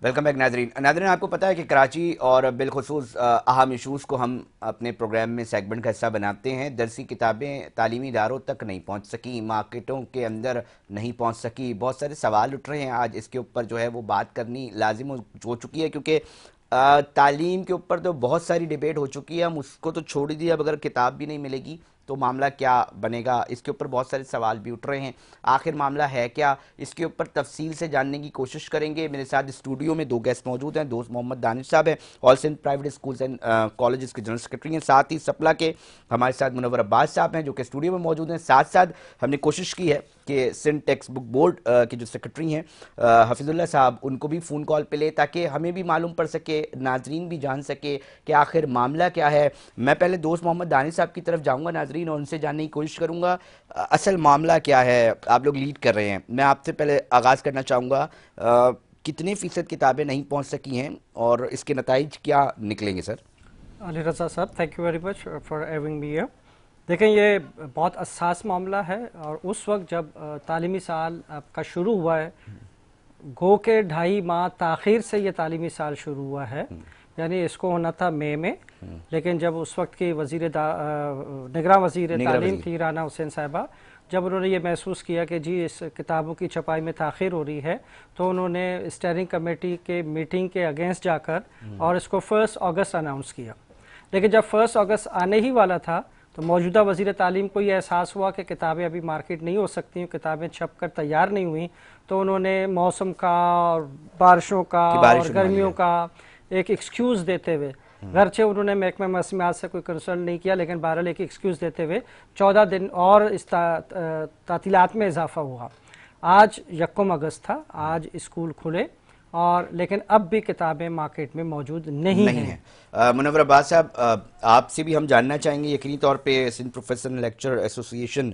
Welcome back ناظرین آپ کو پتہ ہے کہ کراچی اور بالخصوص اہم ایشوز کو ہم اپنے پروگرام میں سیگمنٹ کا حصہ بناتے ہیں. درسی کتابیں تعلیمی اداروں تک نہیں پہنچ سکی, مارکیٹوں کے اندر نہیں پہنچ سکی. بہت سارے سوال اٹھ رہے ہیں, آج اس کے اوپر جو ہے وہ بات کرنی لازم ہو چکی ہے, کیونکہ تعلیم کے اوپر تو بہت ساری ڈیبیٹ ہو چکی ہے. ہم اس کو تو چھوڑ ہی دیا, اب اگر کتاب بھی نہیں ملے گی تو معاملہ کیا بنے گا, اس کے اوپر بہت سارے سوال بھی اٹھ رہے ہیں. آخر معاملہ ہے کیا, اس کے اوپر تفصیل سے جاننے کی کوشش کریں گے. میرے ساتھ اسٹوڈیو میں دو گیسٹ موجود ہیں. دوست محمد دانش صاحب ہیں, all Sindh private schools and colleges کے جنرل سیکرٹری ہیں. ساتھ ہی سپلا کے ہمارے ساتھ منور عباس صاحب ہیں جو کہ اسٹوڈیو میں موجود ہیں. ساتھ ساتھ ہم نے کوشش کی ہے کہ سندھ ٹیکسٹ بک بورڈ کے جو سیکرٹری ہیں حفیظ اللہ صاحب, ان کو بھی فون کال پہ لے تاکہ ہمیں بھی معلوم پڑ سکے, ناظرین بھی جان سکے کہ آخر معاملہ کیا ہے. میں پہلے دوست محمد دانش صاحب کی طرف جاؤں گا ناظرین, اور ان سے جاننے کی کوشش کروں گا اصل معاملہ کیا ہے. آپ لوگ لیڈ کر رہے ہیں, میں آپ سے پہلے آغاز کرنا چاہوں گا. کتنے فیصد کتابیں نہیں پہنچ سکی ہیں اور اس کے نتائج کیا نکلیں گے؟ سر علی رضا صاحب, thank you very much for having me here. دیکھیں, یہ بہت حساس معاملہ ہے, اور اس وقت جب تعلیمی سال آپ کا شروع ہوا ہے, گو کے 2.5 ماہ تاخیر سے یہ تعلیمی سال شروع ہوا ہے. یعنی اس کو ہونا تھا مئی میں, لیکن جب اس وقت کی نگراں وزیر تعلیم تھی رانا حسین صاحبہ, جب انہوں نے یہ محسوس کیا کہ جی اس کتابوں کی چھپائی میں تاخیر ہو رہی ہے, تو انہوں نے اسٹیئرنگ کمیٹی کے میٹنگ کے اگینسٹ جا کر اور اس کو 1 اگست اناؤنس کیا. لیکن جب 1 اگست آنے ہی والا تھا تو موجودہ وزیر تعلیم کو یہ احساس ہوا کہ کتابیں ابھی مارکیٹ نہیں ہو سکتی, کتابیں چھپ کر تیار نہیں ہوئیں, تو انہوں نے موسم کا اور بارشوں کا اور گرمیوں کا ایک ایکسکیوز دیتے ہوئے, گرچہ انہوں نے محکمہ موسمیات سے کوئی کنسلٹ نہیں کیا, لیکن بہرحال ایک ایکسکیوز دیتے ہوئے 14 دن اور اس تعطیلات میں اضافہ ہوا. آج 1 اگست تھا, آج اسکول کھلے, اور لیکن اب بھی کتابیں مارکیٹ میں موجود نہیں ہیں. منور عباس صاحب, آپ سے بھی ہم جاننا چاہیں گے, یقینی طور پہ سندھ پروفیشنل لیکچر ایسوسی ایشن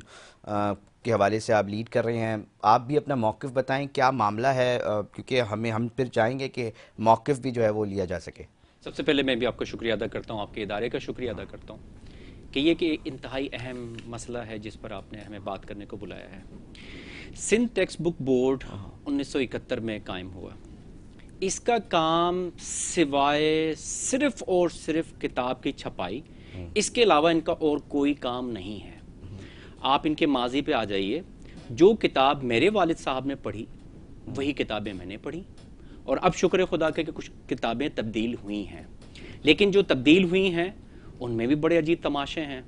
کے حوالے سے آپ لیڈ کر رہے ہیں, آپ بھی اپنا موقف بتائیں کیا معاملہ ہے, کیونکہ ہم پھر چاہیں گے کہ موقف بھی جو ہے وہ لیا جا سکے. سب سے پہلے میں بھی آپ کا شکریہ ادا کرتا ہوں, آپ کے ادارے کا شکریہ ادا کرتا ہوں کہ یہ کہ انتہائی اہم مسئلہ ہے جس پر آپ نے ہمیں بات کرنے کو بلایا ہے. سندھ ٹیکسٹ بک بورڈ 1971 میں قائم ہوا. اس کا کام سوائے صرف اور صرف کتاب کی چھپائی, اس کے علاوہ ان کا اور کوئی کام نہیں ہے. آپ ان کے ماضی پہ آ جائیے, جو کتاب میرے والد صاحب نے پڑھی وہی کتابیں میں نے پڑھی, اور اب شکر خدا کہ کچھ کتابیں تبدیل ہوئی ہیں, لیکن جو تبدیل ہوئی ہیں ان میں بھی بڑے عجیب تماشے ہیں.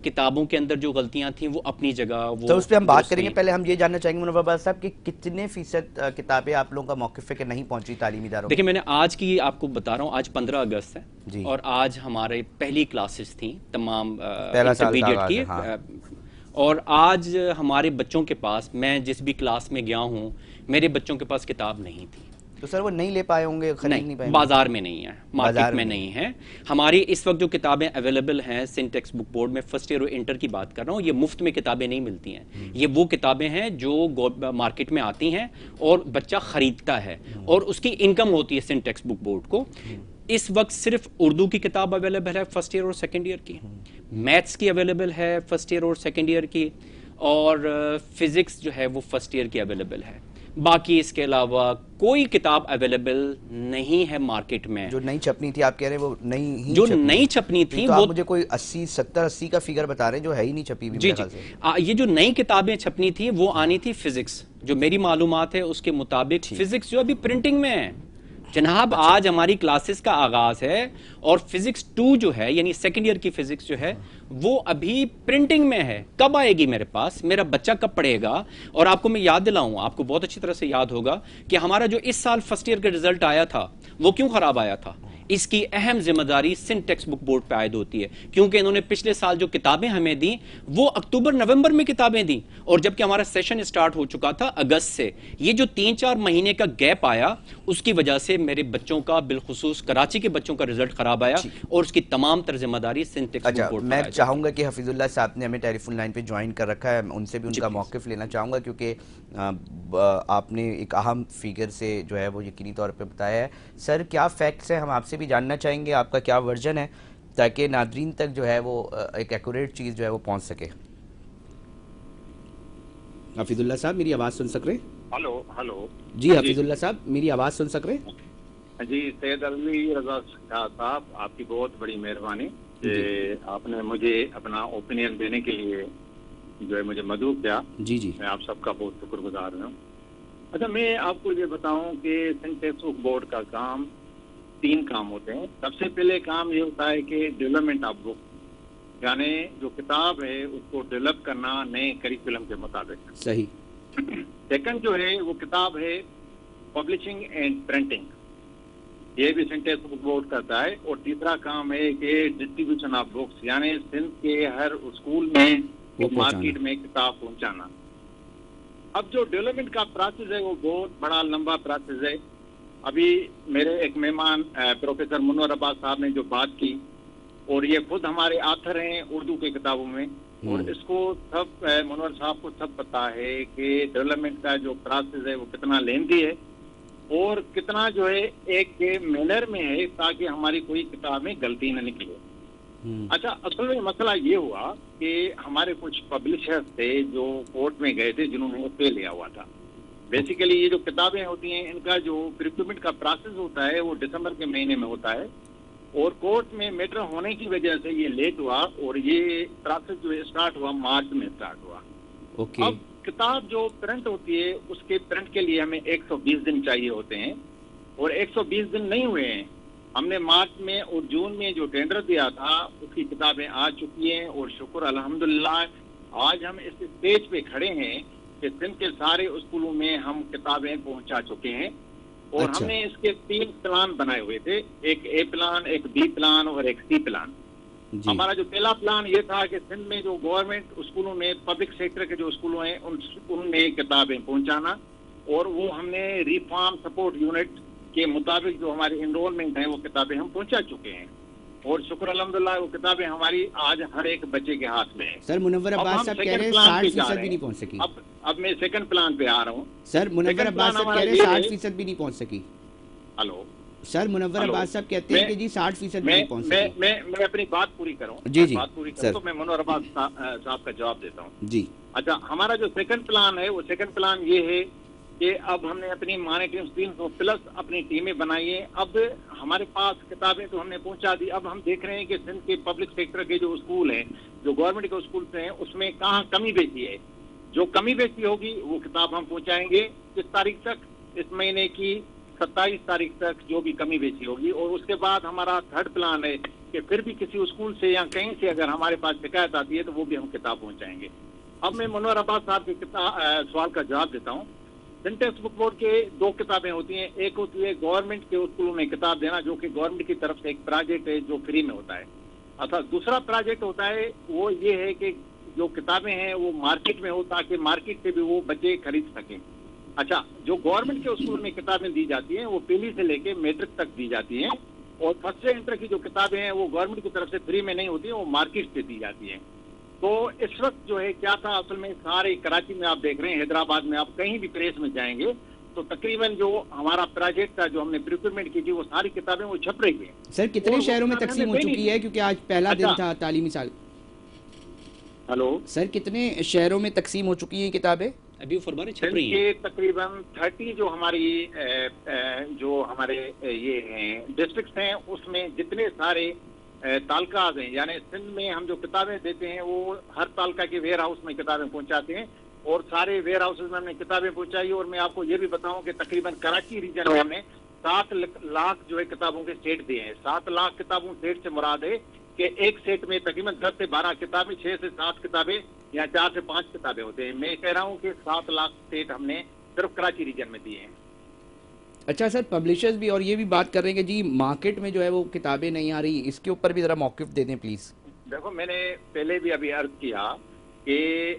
کتابوں کے اندر جو غلطیاں تھیں وہ اپنی جگہ, تو اس پہ ہم بات کریں گے. پہلے ہم یہ جاننا چاہیں گے منور عباس صاحب کہ کتنے فیصد کتابیں آپ لوگوں کا موقف ہے کہ نہیں پہنچی تعلیمی اداروں؟ دیکھیں, میں نے آج کی آپ کو بتا رہا ہوں, آج 15 اگست ہے, اور آج ہمارے پہلی کلاسز تھیں تمام انٹرمیڈیٹ کی, اور آج ہمارے بچوں کے پاس, میں جس بھی کلاس میں گیا ہوں, میرے بچوں کے پاس کتاب نہیں تھی. تو سر وہ نہیں لے پائے ہوں گے, خرید نہیں پائے, بازار میں نہیں ہے, مارکیٹ میں نہیں ہے. ہماری اس وقت جو کتابیں اویلیبل ہیں سندھ ٹیکسٹ بک بورڈ میں, فرسٹ ایئر اور انٹر کی بات کر رہا ہوں, یہ مفت میں کتابیں نہیں ملتی ہیں. یہ وہ کتابیں ہیں جو مارکیٹ میں آتی ہیں اور بچہ خریدتا ہے, اور اس کی انکم ہوتی ہے سندھ ٹیکسٹ بک بورڈ کو. اس وقت صرف اردو کی کتاب اویلیبل ہے فرسٹ ایئر اور سیکنڈ ایئر کی, میتھس کی اویلیبل ہے فرسٹ ایئر اور سیکنڈ ایئر کی, اور فزکس جو ہے وہ فرسٹ ایئر کی اویلیبل ہے. باقی اس کے علاوہ کوئی کتاب اویلیبل نہیں ہے مارکیٹ میں. جو نہیں چھپنی تھی آپ کہہ رہے ہیں وہ نہیں, جو نہیں چھپنی تھی وہ مجھے کوئی 70-80 کا فگر بتا رہے ہیں جو ہے ہی نہیں چھپی بھی. جی جی, یہ جو نئی کتابیں چھپنی تھی وہ آنی تھی فزکس, جو میری معلومات ہے اس کے مطابق فزکس جو ابھی پرنٹنگ میں ہے جناب. آج ہماری کلاسز کا آغاز ہے, اور فزکس 2 جو ہے یعنی سیکنڈ ایئر کی فزکس جو ہے وہ ابھی پرنٹنگ میں ہے. کب آئے گی میرے پاس, میرا بچہ کب پڑھے گا؟ اور آپ کو میں یاد دلاؤں, آپ کو بہت اچھی طرح سے یاد ہوگا کہ ہمارا جو اس سال فرسٹ ایئر کا رزلٹ آیا تھا وہ کیوں خراب آیا تھا. اس کی اہم ذمہ داری سندھ ٹیکسٹ بک بورڈ پہ عائد ہوتی ہے, کیونکہ انہوں نے پچھلے سال جو کتابیں ہمیں دیں وہ اکتوبر نومبر میں کتابیں دیں, اور جبکہ ہمارا سیشن سٹارٹ ہو چکا تھا اگست سے. یہ جو 3-4 مہینے کا گیپ آیا, اس کی وجہ سے میرے بچوں کا, بالخصوص کراچی کے بچوں کا رزلٹ خراب آیا, اور اس کی تمام تر ذمہ داری سندھ ٹیکسٹ بک بورڈ. میں چاہوں گا کہ حفیظ اللہ صاحب نے ہمیں ٹیلی فون لائن پہ جوائن کر رکھا ہے, ان سے بھی ان کا موقف لینا چاہوں گا, کیونکہ آپ نے ایک اہم فگر سے جو ہے وہ یقینی طور پہ بتایا ہے. سر کیا فیکٹس ہیں, ہم آپ سے بھی جاننا چاہیں گے, آپ کا کیا ورژن ہے, تاکہ ناظرین تک جو ہے وہ ایک ایکوریٹ چیز جو ہے وہ پہنچ سکے. حفیظ اللہ صاحب میری آواز سن سک رہے ہیں؟ ہلو. جی حفیظ اللہ صاحب میری آواز سن سک رہے ہیں؟ جی سید علوی رضا صاحب، آپ کی بہت بڑی مہربانی کہ آپ نے مجھے اپنا اوپینین دینے کے لیے جو ہے مجھے مدعو کیا. جی جی میں آپ سب کا بہت شکر گزار ہوں. اچھا، میں آپ کو یہ بتاؤں کہ سندھ ٹیکسٹ بک بورڈ کا کام 3 کام ہوتے ہیں. سب سے پہلے کام یہ ہوتا ہے کہ ڈیولپمنٹ آف بک، یعنی جو کتاب ہے اس کو ڈیولپ کرنا نئے کریکولم کے مطابق. صحیح. سیکنڈ جو ہے وہ کتاب ہے پبلشنگ اینڈ پرنٹنگ، یہ بھی سندھ ٹیکسٹ بک بورڈ کرتا ہے. اور تیسرا کام ہے کہ ڈسٹریبیوشن آف بکس، یعنی سندھ کے ہر اسکول میں مارکیٹ میں کتاب پہنچانا. اب جو ڈیولپمنٹ کا پروسیس ہے وہ بہت بڑا لمبا پروسیس ہے. ابھی میرے ایک مہمان پروفیسر منور عباس صاحب نے جو بات کی، اور یہ خود ہمارے آتھر ہیں اردو کے کتابوں میں، اور اس کو سب منور صاحب کو سب پتا ہے کہ ڈیولپمنٹ کا جو پروسیس ہے وہ کتنا لیندی ہے اور کتنا جو ہے ایک مینر میں ہے تاکہ ہماری کوئی کتاب میں غلطی نہ نکلے. اچھا، اصل میں مسئلہ یہ ہوا کہ ہمارے کچھ پبلشرز تھے جو کورٹ میں گئے تھے جنہوں نے اسٹے لیا ہوا تھا. بیسیکلی یہ جو کتابیں ہوتی ہیں ان کا جو پریکیومنٹ کا پروسیس ہوتا ہے وہ دسمبر کے مہینے میں ہوتا ہے، اور کورٹ میں میٹر ہونے کی وجہ سے یہ لیٹ ہوا اور یہ پروسیس جو اسٹارٹ ہوا مارچ میں اسٹارٹ ہوا. اب کتاب جو پرنٹ ہوتی ہے اس کے پرنٹ کے لیے ہمیں 120 دن چاہیے ہوتے ہیں، اور 120 دن نہیں ہوئے ہیں. ہم نے مارچ میں اور جون میں جو ٹینڈر دیا تھا اس کی کتابیں آ چکی ہیں، اور شکر الحمدللہ آج ہم اس اسٹیج پہ کھڑے ہیں کہ سندھ کے سارے اسکولوں میں ہم کتابیں پہنچا چکے ہیں. اور ہم نے اس کے 3 پلان بنائے ہوئے تھے، ایک اے پلان، ایک بی پلان اور ایک سی پلان. ہمارا جو پہلا پلان یہ تھا کہ سندھ میں جو گورنمنٹ اسکولوں میں پبلک سیکٹر کے جو اسکولوں ہیں ان میں کتابیں پہنچانا، اور وہ ہم نے ریفارم سپورٹ یونٹ کے مطابق جو ہماری انرولمنٹ ہے وہ کتابیں ہم پہنچا چکے ہیں. اور شکر الحمدللہ وہ کتابیں ہماری آج ہر ایک بچے کے ہاتھ میں ہیں. سر منور عباس صاحب کہہ رہے ہیں 60% بھی نہیں پہنچ سکی. اب میں سیکنڈ پلان پہ آ رہا ہوں. سر منور عباس صاحب کہہ رہے ہیں 60% بھی نہیں پہنچ سکی. ہلو سر منور عباس صاحب کہتے ہیں کہ جی 60% بھی نہیں پہنچ سکی. میں اپنی بات پوری کروں. جی جی بات پوری کروں تو میں منور عباس صاحب کا جواب دیتا ہوں. جی اچھا، ہمارا جو سیکنڈ پلان ہے وہ سیکنڈ پلان یہ ہے کہ اب ہم نے اپنی مانیٹرنگ 300 پلس اپنی ٹیمیں بنائی ہیں. اب ہمارے پاس کتابیں تو ہم نے پہنچا دی. اب ہم دیکھ رہے ہیں کہ سندھ کے پبلک سیکٹر کے جو اسکول ہیں، جو گورنمنٹ کے اسکول ہیں، اس میں کہاں کمی بیشی ہے. جو کمی بیشی ہوگی وہ کتاب ہم پہنچائیں گے کس تاریخ تک؟ اس مہینے کی 27 تاریخ تک جو بھی کمی بیشی ہوگی. اور اس کے بعد ہمارا تھرڈ پلان ہے کہ پھر بھی کسی اسکول سے یا کہیں سے اگر ہمارے پاس شکایت آتی ہے تو وہ بھی ہم کتاب پہنچائیں گے. اب میں منور عباس صاحب کے سوال کا جواب دیتا ہوں. سندھ ٹیکسٹ بک بورڈ کے 2 کتابیں ہوتی ہیں. ایک ہوتی ہے گورنمنٹ کے اسکولوں میں کتاب دینا، جو کہ گورنمنٹ کی طرف سے ایک پروجیکٹ ہے جو فری میں ہوتا ہے. اچھا، دوسرا پروجیکٹ ہوتا ہے وہ یہ ہے کہ جو کتابیں ہیں وہ مارکیٹ میں ہو تاکہ مارکیٹ سے بھی وہ بچے خرید سکیں. اچھا، جو گورنمنٹ کے اسکول میں کتابیں دی جاتی ہیں وہ پہلی سے لے کے میٹرک تک دی جاتی ہیں، اور فرسٹ سے انٹر کی جو کتابیں ہیں وہ گورنمنٹ کی طرف سے فری میں نہیں ہوتی ہیں، وہ مارکیٹ سے دی جاتی ہیں. تو اس وقت جو ہے کیا تھا اصل میں سارے کراچی میں آپ دیکھ رہے ہیں، حیدرآباد میں آپ کہیں بھی پریس میں جائیں گے تو تقریباً جو ہمارا پروجیکٹ تھا جو ہم نے پریکیومنٹ کی تھی وہ ساری کتابیں وہ چھپ رہی ہیں. سر کتنے شہروں میں تقسیم ہو چکی ہے؟ کیونکہ آج پہلا دن تھا تعلیمی سال. ہلو سر کتنے شہروں میں تقسیم ہو چکی ہیں کتابیں؟ ابھی فرمانے چھپ رہی ہیں تقریباً 30 جو ہمارے یہ ہیں ڈسٹرکٹس ہیں، اس میں جتنے سارے تعلقات ہیں، یعنی سندھ میں ہم جو کتابیں دیتے ہیں وہ ہر تعلقہ کے ویئر ہاؤس میں کتابیں پہنچاتے ہیں، اور سارے ویئر ہاؤسز میں ہم نے کتابیں پہنچائی. اور میں آپ کو یہ بھی بتاؤں کہ تقریباً کراچی ریجن میں ہم نے 7 لاکھ جو ہے کتابوں کے سیٹ دیے ہیں. 7 لاکھ کتابوں سیٹ سے مراد ہے کہ ایک سیٹ میں تقریباً 10 سے 12 کتابیں، 6 سے 7 کتابیں یا 4 سے 5 کتابیں ہوتے ہیں. میں کہہ رہا ہوں کہ 7 لاکھ سیٹ ہم نے صرف کراچی ریجن میں دیے ہیں. اچھا سر، پبلشرز بھی اور یہ بھی بات کر رہے ہیں کہ جی مارکیٹ میں جو ہے وہ کتابیں نہیں آ رہی، اس کے اوپر بھی ذرا موقف دے دیں پلیز. دیکھو، میں نے پہلے بھی ابھی عرض کیا کہ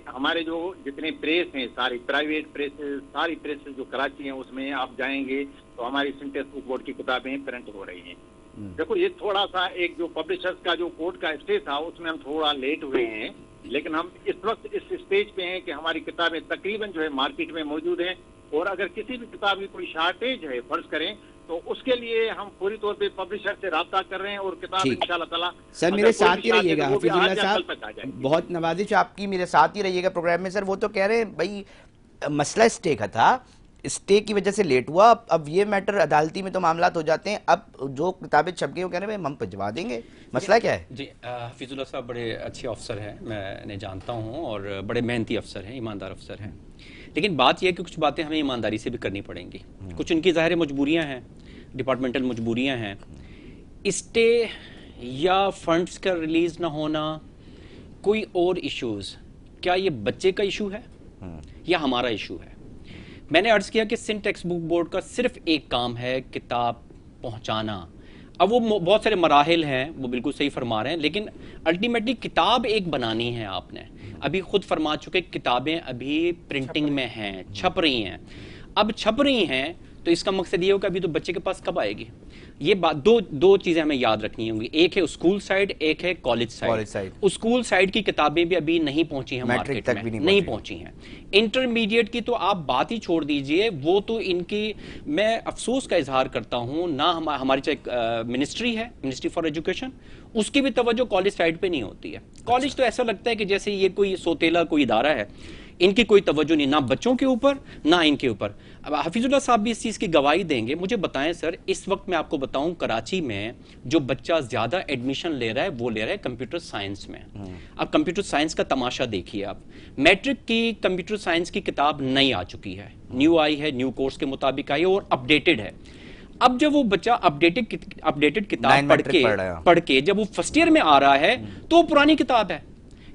ہمارے جو جتنے پریس ہیں، ساری پرائیویٹ پریسز، ساری پریسز جو کراچی ہیں اس میں آپ جائیں گے تو ہماری سندھ ٹیکسٹ بک بورڈ کی کتابیں پرنٹ ہو رہی ہیں. دیکھو، یہ تھوڑا سا ایک جو پبلشرز کا جو کورٹ کا اسٹے تھا اس میں ہم تھوڑا لیٹ ہوئے ہیں، لیکن ہم اس وقت اس اسٹیج پہ ہیں کہ ہماری کتابیں تقریباً جو ہے مارکیٹ میں موجود ہیں. اور اگر کسی بھی کتاب کی کوئی شارٹیج ہے فرض کریں تو اس کے لیے ہم پوری طور پہ پبلشر سے رابطہ کر رہے ہیں، اور کتاب انشاءاللہ تعالی سر میرے ساتھ ہی رہیے گا. حفیظ اللہ صاحب بہت نوازش آپ کی، میرے ساتھ ہی رہیے گا پروگرام میں. سر وہ تو کہہ رہے ہیں بھائی مسئلہ اسٹے کا تھا اسٹے کی وجہ سے لیٹ ہوا، اب یہ میٹر عدالتی میں تو معاملات ہو جاتے ہیں، اب جو کتابیں چھپ گئی وہ کہہ رہے ہیں ہم بھجوا دیں گے، مسئلہ کیا ہے؟ جی حفیظ اللہ صاحب بڑے اچھے افسر ہیں، میں جانتا ہوں، اور بڑے محنتی افسر ہیں، ایماندار افسر ہیں، لیکن بات یہ ہے کہ کچھ باتیں ہمیں ایمانداری سے بھی کرنی پڑیں گی، کچھ ان کی ظاہر مجبوریاں ہیں، ڈپارٹمنٹل مجبوریاں ہیں، اسٹے یا فنڈز کا ریلیز نہ ہونا، کوئی اور ایشوز، کیا یہ بچے کا ایشو ہے یا ہمارا ایشو ہے؟ میں نے عرض کیا کہ سندھ ٹیکسٹ بک بورڈ کا صرف ایک کام ہے کتاب پہنچانا، اب وہ بہت سارے مراحل ہیں، وہ بالکل صحیح فرما رہے ہیں، لیکن الٹیمیٹلی کتاب ایک بنانی ہے، آپ نے ابھی خود فرما چکے کتابیں ابھی پرنٹنگ میں ہیں، چھپ رہی ہیں، اب چھپ رہی ہیں تو اس کا مقصد یہ ہو کہ ابھی تو بچے کے پاس کب آئے گی؟ یہ بات دو چیزیں ہمیں یاد رکھنی ہوں گی، ایک ہے اسکول سائڈ، ایک ہے کالج سائڈ۔ اسکول سائڈ کی کتابیں بھی ابھی نہیں پہنچی ہیں مارکیٹ میں، نہیں پہنچی ہیں۔ انٹرمیڈیٹ کی تو آپ بات ہی چھوڑ دیجئے، وہ تو ان کی، میں افسوس کا اظہار کرتا ہوں، نہ ہماری چاہے منسٹری ہے، منسٹری فار ایجوکیشن، اس کی بھی توجہ کالج سائڈ پہ نہیں ہوتی ہے۔ کالج تو ایسا لگتا ہے کہ جیسے یہ کوئی سوتیلا کوئی ادارہ ہے، ان کی کوئی توجہ نہیں، نہ بچوں کے اوپر نہ ان کے اوپر۔ اب حفیظ اللہ صاحب بھی اس چیز کی گواہی دیں گے۔ مجھے بتائیں سر، اس وقت میں آپ کو بتاؤں کراچی میں جو بچہ زیادہ ایڈمیشن لے رہا ہے وہ لے رہا ہے کمپیوٹر سائنس میں۔ اب کمپیوٹر سائنس کا تماشا دیکھیے آپ، میٹرک کی کمپیوٹر سائنس کی کتاب نئی آ چکی ہے، نیو آئی ہے، نیو کورس کے مطابق آئی ہے اور اپڈیٹڈ ہے۔ اب جب وہ بچہ اپڈیٹڈ کتاب پڑھ کے جب وہ فرسٹ ایئر میں آ رہا ہے تو وہ پرانی کتاب ہے،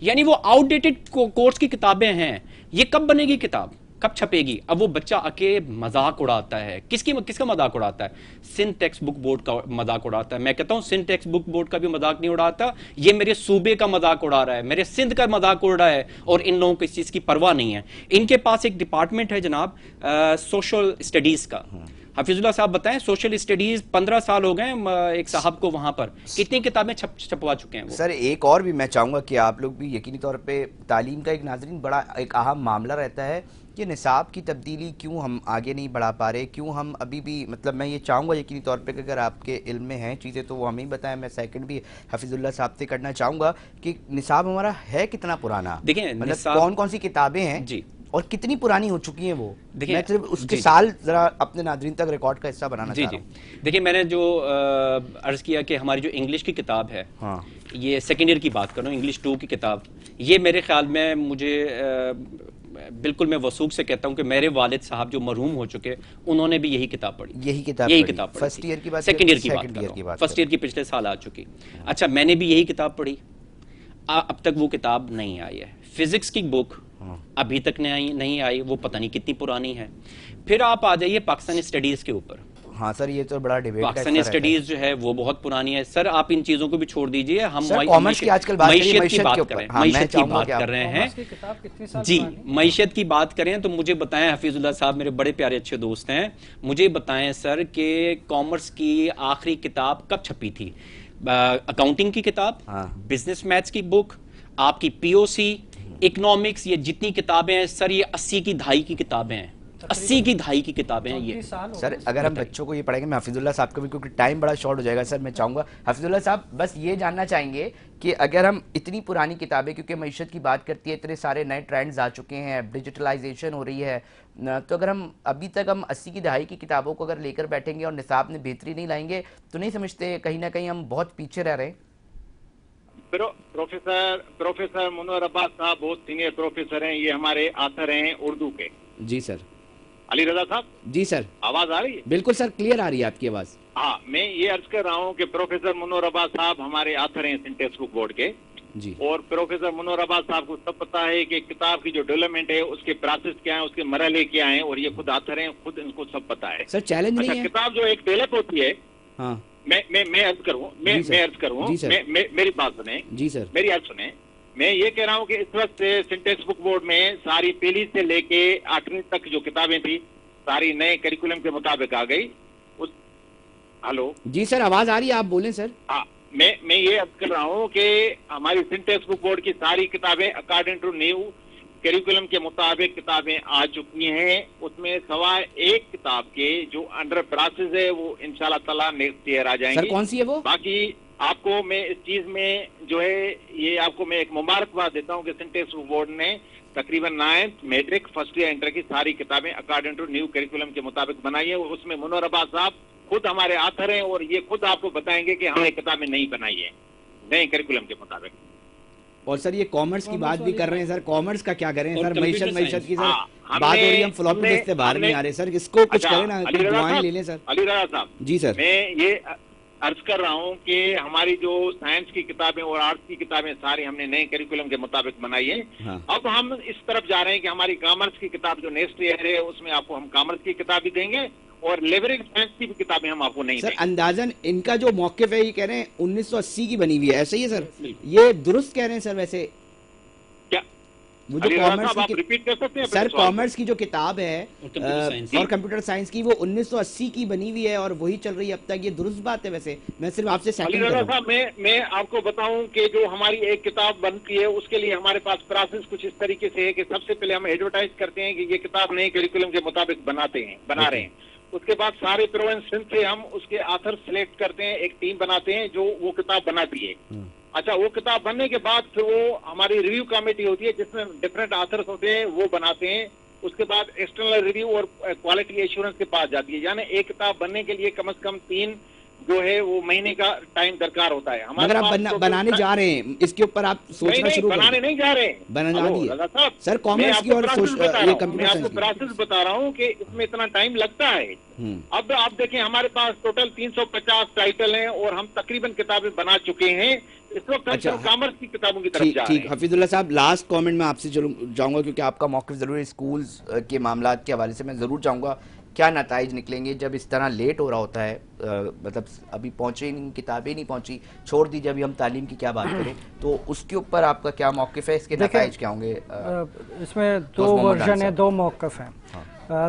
یعنی وہ آؤٹ ڈیٹڈ کورس کی کتابیں ہیں۔ یہ کب بنے گی کتاب، کب چھپے گی؟ اب وہ بچہ آکے مذاق اڑاتا ہے، کس کا مذاق اڑاتا ہے؟ سندھ ٹیکسٹ بک بورڈ کا مذاق اڑاتا ہے۔ میں کہتا ہوں سندھ ٹیکسٹ بک بورڈ کا بھی مذاق نہیں اڑاتا، یہ میرے صوبے کا مذاق اڑا رہا ہے، میرے سندھ کا مذاق اڑ رہا ہے، اور ان لوگوں کو اس چیز کی پرواہ نہیں ہے۔ ان کے پاس ایک ڈپارٹمنٹ ہے جناب سوشل اسٹڈیز کا۔ حفیظ اللہ صاحب بتائیں، سوشل اسٹڈیز 15 سال ہو گئے ایک صاحب کو وہاں پر، کتنی کتابیں چھپوا چکے ہیں وہ؟ سر ایک اور بھی میں چاہوں گا کہ آپ لوگ بھی یقینی طور پہ، تعلیم کا ایک ناظرین بڑا ایک اہم معاملہ رہتا ہے کہ نصاب کی تبدیلی کیوں ہم آگے نہیں بڑھا پا رہے، کیوں ہم ابھی بھی، مطلب میں یہ چاہوں گا یقینی طور پہ کہ اگر آپ کے علم میں ہیں چیزیں تو وہ ہمیں بتائیں۔ میں سیکنڈ بھی حفیظ اللہ صاحب سے کرنا چاہوں گا کہ نصاب ہمارا ہے کتنا پرانا، دیکھیں مطلب کون کون سی کتابیں ہیں جی، اور کتنی پرانی ہو چکی ہیں وہ، میں صرف اس کے سال ذرا اپنے ناظرین تک ریکارڈ کا حصہ بنانا چاہ رہا ہوں۔ دیکھیں میں نے جو عرض کیا کہ ہماری جو انگلش کی کتاب ہے، یہ سیکنڈ ایئر کی بات کر رہا ہوں، انگلش 2 کی کتاب، یہ میرے خیال میں، مجھے بالکل میں وثوق سے کہتا ہوں کہ میرے والد صاحب جو مرحوم ہو چکے، انہوں نے بھی یہی کتاب پڑھی، یہی کتاب فرسٹ ایئر کی بات، سیکنڈ ایئر کی بات، فرسٹ ایئر کی پچھلے سال آ چکی۔ اچھا، میں نے بھی یہی کتاب پڑھی، اب تک وہ کتاب نہیں آئی ہے۔ فزکس کی بک ابھی تک نہیں آئی، وہ پتہ نہیں کتنی پرانی ہے۔ پھر آپ آ جائیے پاکستانی اسٹڈیز کے اوپر۔ ہاں سر، یہ تو بڑا ڈیبیٹ ہے، پاکستانی اسٹڈیز جو ہے وہ بہت پرانی ہے۔ سر آپ ان چیزوں کو بھی چھوڑ دیجئے، ہم کامرس کی آج کل بات معیشت کی بات کر رہے ہیں جی، معیشت کی بات کریں تو مجھے بتائیں، حفیظ اللہ صاحب میرے بڑے پیارے اچھے دوست ہیں، مجھے بتائیں سر کہ کامرس کی آخری کتاب کب چھپی تھی؟ اکاؤنٹنگ کی کتاب، بزنس میتھس کی بک، آپ کی پی او سی، اکنامکس، یہ جتنی کتابیں ہیں سر، یہ 80 کی دہائی کی کتابیں ہیں، 80 کی دہائی کی کتابیں ہیں یہ۔ سر اگر ہم بچوں کو یہ پڑھیں گے، میں حفیظ اللہ صاحب کو بھی، کیونکہ ٹائم بڑا شارٹ ہو جائے گا سر، میں چاہوں گا حفیظ اللہ صاحب بس یہ جاننا چاہیں گے کہ اگر ہم اتنی پرانی کتابیں، کیونکہ معیشت کی بات کرتی ہے، اتنے سارے نئے ٹرینڈز آ چکے ہیں، ڈیجیٹلائزیشن ہو رہی ہے، تو اگر ہم ابھی تک 80 کی دہائی کی کتابوں کو اگر لے کر بیٹھیں گے اور نصاب میں بہتری نہیں لائیں گے تو نہیں سمجھتے کہیں نہ کہیں ہم بہت پیچھے رہ رہے ہیں؟ پروفیسر منور عباس صاحب بہت سینئر پروفیسر ہیں، یہ ہمارے آتھر ہیں اردو کے۔ جی سر۔ علی رضا صاحب جی سر، آواز آ رہی ہے؟ بالکل سر، کلیئر آ رہی ہے آپ کی آواز۔ ہاں، میں یہ عرض کر رہا ہوں کہ پروفیسر منور عباس صاحب ہمارے آتھر ہیں سندھ ٹیکسٹ بک بورڈ کے جی، اور پروفیسر منور عباس صاحب کو سب پتا ہے کہ کتاب کی جو ڈیولپمنٹ ہے اس کے پروسیس کیا ہیں، اس کے مرحلے کیا ہیں، اور یہ خود آتھر ہیں، خود ان کو سب پتا ہے۔ سر چیلنج نہیں ہے کتاب جو ایک ڈیولپ ہوتی ہے، ہاں میں عرض کروں، میری بات سنیں جی سر، میری عرض سنیں، میں یہ کہہ رہا ہوں کہ اس وقت سندھ ٹیکسٹ بک بورڈ میں ساری پہلی سے لے کے 8ویں تک جو کتابیں تھی ساری نئے کریکولم کے مطابق آ گئی۔ ہلو جی سر، آواز آ رہی ہے، آپ بولیں سر۔ ہاں، میں یہ عرض کر رہا ہوں کہ ہماری سندھ ٹیکسٹ بک بورڈ کی ساری کتابیں اکارڈنگ ٹو نیو کریکولم کے مطابق کتابیں آ چکی ہیں، اس میں سوائے ایک کتاب کے جو انڈر پروسیس ہے وہ انشاءاللہ تعالیٰ نیکسٹ ایئر آ جائیں گی۔ سر کون سی ہے وہ؟ باقی آپ کو میں اس چیز میں جو ہے یہ آپ کو میں ایک مبارکباد دیتا ہوں کہ سنٹیکس بورڈ نے تقریباً 9th matric first year inter کی ساری کتابیں اکارڈنگ ٹو نیو کریکولم کے مطابق بنائی ہے، اور اس میں منور عباس صاحب خود ہمارے آتھر ہیں اور یہ خود آپ کو بتائیں گے کہ ہم نے کتابیں نہیں بنائی ہیں نئے کریکولم کے مطابق. اور سر یہ کامرس کی بات بھی کر رہے ہیں سر، کامرس کا کیا کریں سر؟ معیشت کی سر ہم بات ہو نے- رہی ہے، ہم فلوپی ڈسک سے باہر نہیں آ رہے سر، اس کو کچھ کریں نا، علی رضا دعائیں صاحب، لے لیں سر. علی رضا صاحب جی سر. میں یہ عرض کر رہا ہوں کہ ہماری جو سائنس کی کتابیں اور آرٹس کی کتابیں ساری ہم نے نئے کریکولم کے مطابق بنائی ہیں. ہاں. اب ہم اس طرف جا رہے ہیں کہ ہماری کامرس کی کتاب جو نیکسٹ ایئر ہے اس میں آپ کو ہم کامرس کی کتاب بھی دیں گے اور لیبرنگ سائنس کی بھی کتابیں ہم آپ کو نہیں سر دیں گے. اندازاً ان کا جو موقف ہے یہ کہہ رہے ہیں 1980 کی بنی ہوئی ہے، ایسا ہی ہے سر؟ یہ درست کہہ رہے ہیں سر؟ ویسے کیا وہ جو علی رضا کامرس صاحب آپ کی ریپیٹ کر سکتے ہیں سر کامرس کی جو کتاب ہے سائنس اور کمپیوٹر سائنس کی وہ 1980 کی بنی ہوئی ہے اور وہی چل رہی ہے اب تک، یہ درست بات ہے؟ ویسے میں صرف آپ سے علی سیکنڈ کر رضا رہا ہوں. صاحب میں آپ کو بتاؤں کہ جو ہماری ایک کتاب بنتی ہے اس کے لیے ہمارے پاس پروسیس کچھ اس طریقے سے ہے کہ سب سے پہلے ہم ایڈورٹائز کرتے ہیں کہ یہ کتاب نئے کریکولم کے مطابق بنا رہے ہیں. اس کے بعد سارے پروونشن سے ہم اس کے آتھر سلیکٹ کرتے ہیں، ایک ٹیم بناتے ہیں جو وہ کتاب بناتی ہے. اچھا وہ کتاب بننے کے بعد پھر وہ ہماری ریویو کمیٹی ہوتی ہے جس میں ڈفرینٹ آتھرس ہوتے ہیں، وہ بناتے ہیں. اس کے بعد ایکسٹرنل ریویو اور کوالٹی ایشورنس کے پاس جاتی ہے. یعنی ایک کتاب بننے کے لیے کم از کم 3 جو ہے وہ مہینے کا ٹائم درکار ہوتا ہے. مگر آپ بنانے جا رہے ہیں، اس کے اوپر آپ سوچنا شروع کر بنانے نہیں جا رہے ہیں، بنا دیے صاحب سر کامرس کی اور میں یہ کمپیوٹر آپ کو سائنس پروسیس بتا رہا ہوں کہ اس میں اتنا ٹائم لگتا ہے. کی. اب آپ دیکھیں ہمارے پاس ٹوٹل 350 ٹائٹل ہیں اور ہم تقریباً کتابیں بنا چکے ہیں. اس وقت ہم صرف کامرس کی کتابوں کی طرف ٹھیک جا رہے ٹھیک ہیں. حفیظ اللہ صاحب لاسٹ کامنٹ میں آپ سے جاؤں گا کیونکہ آپ کا موقف ضرور اسکولز کے معاملات کے حوالے سے میں ضرور چاہوں گا. کیا نتائج نکلیں گے جب اس طرح لیٹ ہو رہا ہوتا ہے؟ مطلب ابھی پہنچے نہیں، کتابیں نہیں پہنچی، چھوڑ دیجیے ابھی ہم تعلیم کی کیا بات کریں، تو اس کے اوپر آپ کا کیا موقف ہے؟ اس کے نتائج کیا ہوں گے؟ اس میں 2 ورژن ہیں، 2 موقف ہیں.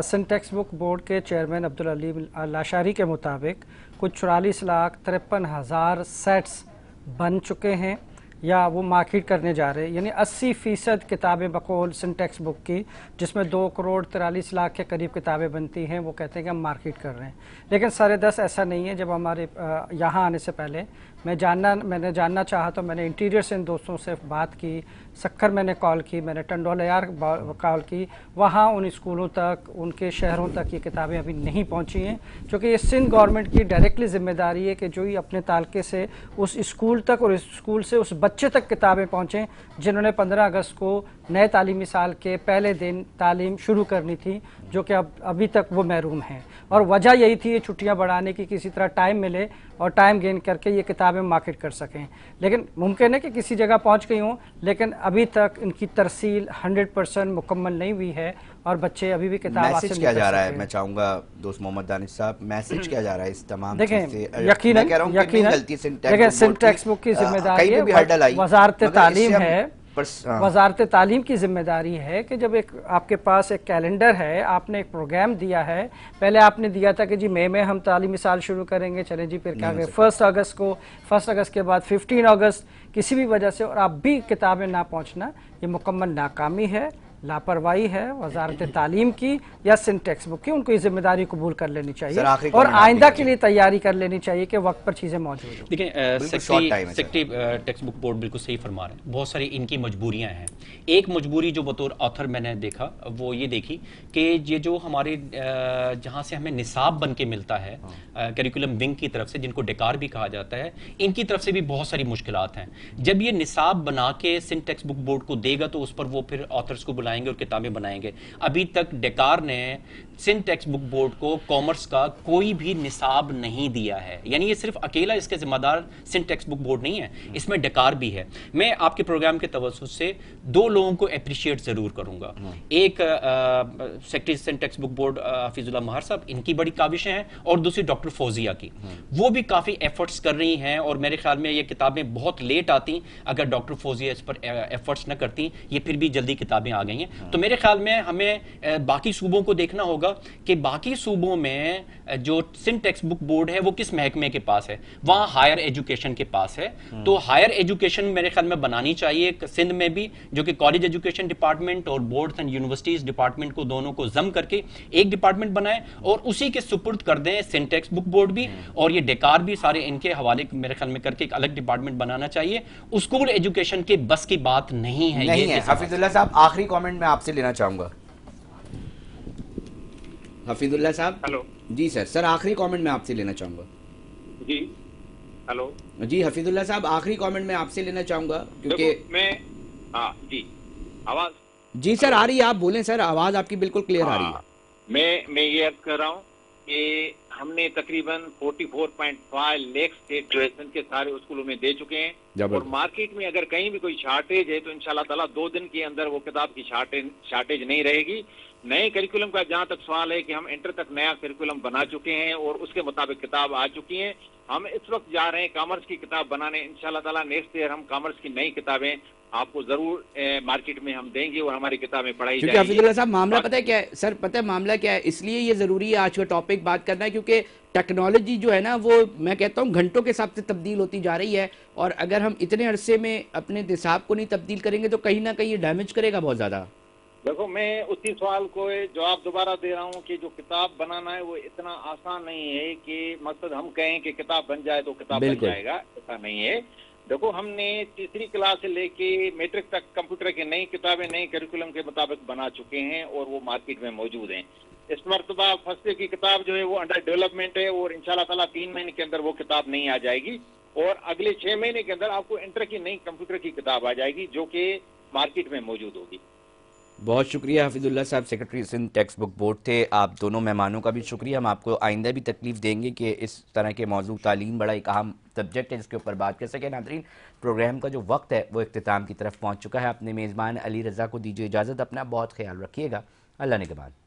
سنٹیکس بک بورڈ کے چیئرمین عبدالعلی لاشاری کے مطابق کچھ 44,53,000 سیٹس بن چکے ہیں یا وہ مارکیٹ کرنے جا رہے ہیں، یعنی 80% کتابیں بقول سنٹیکس بک کی، جس میں 2,43,00,000 کے قریب کتابیں بنتی ہیں، وہ کہتے ہیں کہ ہم مارکیٹ کر رہے ہیں. لیکن 10.5 ایسا نہیں ہے. جب ہمارے یہاں آنے سے پہلے میں نے جاننا چاہا تو میں نے انٹیریئر سے ان دوستوں سے بات کی، سکھر میں نے کال کی، میں نے ٹنڈولیار کال کی. وہاں ان اسکولوں تک، ان کے شہروں تک یہ کتابیں ابھی نہیں پہنچی ہیں، چونکہ یہ سندھ گورنمنٹ کی ڈائریکٹلی ذمہ داری ہے کہ جو ہی اپنے تعلقے سے اس اسکول تک اور اس اسکول سے اس بچے تک کتابیں پہنچیں جنہوں نے 15 اگست کو نئے تعلیمی سال کے پہلے دن تعلیم شروع کرنی تھی، جو کہ ابھی تک وہ محروم ہیں. اور وجہ یہی تھی یہ چھٹیاں بڑھانے کی، کسی طرح ٹائم ملے اور ٹائم گین کر کے یہ کتابیں مارکیٹ کر سکیں. لیکن ممکن ہے کہ کسی جگہ پہنچ گئی ہوں، لیکن ابھی تک ان کی ترسیل 100% مکمل نہیں ہوئی ہے اور بچے ابھی بھی کتاب حاصل میسج نہیں کیا کر جا رہا ہے؟ سکے. میں چاہوں گا دوست محمد دانش صاحب، میسج کیا جا رہا ہے اس تمام دیکھیں چیز سے؟ یقیناً دیکھیں سنٹیکس بک کی ذمہ داری ہے، وزارت تعلیم ہے، وزارت تعلیم کی ذمہ داری ہے کہ جب آپ کے پاس ایک کیلنڈر ہے، آپ نے ایک پروگرام دیا ہے. پہلے آپ نے دیا تھا کہ جی مئی میں ہم تعلیمی سال شروع کریں گے، چلیں جی پھر کیا گئے 1 اگست کو، 1 اگست کے بعد 15 اگست، کسی بھی وجہ سے اور اب بھی کتابیں نہ پہنچنا یہ مکمل ناکامی ہے، لاپرواہی ہے وزارت تعلیم کی یا سنٹیکس بک کی. ان کو یہ ذمہ داری قبول کر لینی چاہیے اور آئندہ کے لیے تیاری کر لینی چاہیے کہ وقت پر چیزیں موجود ہوں. دیکھیں سیکٹری ٹیکسٹ بک بورڈ بالکل صحیح فرما رہے ہیں. بہت ساری ان کی مجبوریاں ہیں. ایک مجبوری جو بطور آتھر میں نے دیکھا وہ یہ دیکھی کہ یہ جو ہمارے جہاں سے ہمیں نصاب بن کے ملتا ہے کریکولم ونگ کی طرف سے، جن کو ڈیکار بھی کہا جاتا ہے، ان کی طرف سے بھی بہت ساری مشکلات ہیں. جب یہ نصاب بنا کے سنٹیکس بک بورڈ کو دے گا تو اس پر وہ پھر آتھرس کو بلائیں گے اور کتابیں بنائیں گے. ابھی تک ڈیکار نے سنٹیکس بک بورڈ کو کامرس کا کوئی بھی نصاب نہیں دیا ہے. یعنی یہ صرف اکیلا اس کے ذمہ دار سنٹیکس بک بورڈ نہیں ہے، اس میں ڈیکار بھی ہے. میں آپ کے پروگرام کے توسط سے 2 لوگوں کو اپریشیٹ ضرور کروں گا. ایک سیکرٹری سنٹیکس بک بورڈ حفیظ اللہ مہر صاحب، ان کی بڑی کاوشیں ہیں، اور دوسری ڈاکٹر فوزیہ کی، وہ بھی کافی ایفرٹس کر رہی ہیں. اور میرے خیال میں یہ کتابیں بہت لیٹ آتی، اگر ڈاکٹر فوزیہ اس پر ایفرٹس نہ کرتی یہ پھر بھی جلدی کتابیں آ گئیں نہیں ہے. تو میرے خیال میں ہمیں باقی صوبوں کو دیکھنا ہوگا کہ باقی صوبوں میں جو سندھ ٹیکسٹ بک بورڈ ہے وہ کس محکمے کے پاس ہے. وہاں ہائر ایجوکیشن کے پاس ہے. تو ہائر ایجوکیشن میرے خیال میں بنانی چاہیے سندھ میں بھی, جو کہ کالج ایجوکیشن ڈپارٹمنٹ اور بورڈز اینڈ یونیورسٹیز ڈپارٹمنٹ کو دونوں کو ضم کر کے ایک ڈپارٹمنٹ بنائے اور اسی کے سپرد کر دیں سندھ ٹیکسٹ بک بورڈ بھی اور یہ ڈیکار بھی, سارے ان کے حوالے میرے خیال میں کر کے ایک الگ ڈپارٹمنٹ بنانا چاہیے. اسکول ایجوکیشن کے بس کی بات نہیں ہے. نہیں ہے. حفیظ اللہ صاحب آخری کامنٹ میں آپ سے لینا چاہوں گا. حفیظ اللہ صاحب. ہلو. جی سر آخری کامنٹ میں آپ سے لینا چاہوں گا. جی ہلو. جی حفیظ اللہ صاحب آخری کامنٹ میں آپ سے لینا چاہوں گا کیونکہ میں جی آواز. جی سر آ رہی ہے, آپ بولیں سر, آواز آپ کی بالکل کلیئر آ رہی ہے. میں یہ عرض کر رہا ہوں کہ ہم نے تقریباً 44.5 لاکھ اسٹیٹ جو ہے سندھ کے سارے اسکولوں میں دے چکے ہیں اور مارکیٹ میں اگر کہیں بھی کوئی شارٹیج ہے تو انشاءاللہ تعالیٰ 2 دن کے اندر وہ کتاب کی شارٹیج نہیں رہے گی. نئے کریکولم کا جہاں تک سوال ہے کہ ہم انٹر تک نیا کریکولم بنا چکے ہیں اور اس کے مطابق کتاب آ چکی ہیں. ہم اس وقت جا رہے ہیں کامرس کی کتاب بنانے. انشاءاللہ تعالیٰ نیکسٹ ایئر ہم کامرس کی نئی کتابیں آپ کو ضرور مارکیٹ میں ہم دیں گے اور ہماری کتابیں پڑھائی جائیں گی. کیونکہ حفیظ اللہ صاحب معاملہ پتہ ہے کیا ہے سر, پتہ ہے معاملہ کیا ہے, اس لیے یہ ضروری ہے آج کا ٹاپک بات کرنا ہے کیونکہ ٹیکنالوجی جو ہے نا وہ میں کہتا ہوں گھنٹوں کے حساب سے تبدیل ہوتی جا رہی ہے اور اگر ہم اتنے عرصے میں اپنے نصاب کو نہیں تبدیل کریں گے تو کہیں نہ کہیں یہ ڈیمیج کرے گا بہت زیادہ. دیکھو میں اسی سوال کو جواب دوبارہ دے رہا ہوں کہ جو کتاب بنانا ہے وہ اتنا آسان نہیں ہے کہ مقصد ہم کہیں کہ کتاب بن جائے تو کتاب بن جائے گا, ایسا نہیں ہے. دیکھو ہم نے تیسری کلاس سے لے کے میٹرک تک کمپیوٹر کی نئی کتابیں نئی کریکولم کے مطابق بنا چکے ہیں اور وہ مارکیٹ میں موجود ہیں. اس مرتبہ فرسٹ کی کتاب جو ہے وہ انڈر ڈیولپمنٹ ہے اور انشاءاللہ تعالیٰ 3 مہینے کے اندر وہ کتاب نہیں آ جائے گی اور اگلے 6 مہینے کے اندر آپ کو انٹر کی نئی کمپیوٹر کی کتاب آ جائے گی جو کہ مارکیٹ میں موجود ہوگی. بہت شکریہ حفیظ اللہ صاحب, secretary Sindh text book board تھے. آپ دونوں مہمانوں کا بھی شکریہ. ہم آپ کو آئندہ بھی تکلیف دیں گے کہ اس طرح کے موضوع, تعلیم بڑا ایک اہم سبجیکٹ ہے جس کے اوپر بات کر سکیں. ناظرین پروگرام کا جو وقت ہے وہ اختتام کی طرف پہنچ چکا ہے. اپنے میزبان علی رضا کو دیجیے اجازت, اپنا بہت خیال رکھیے گا. اللہ نگہبان.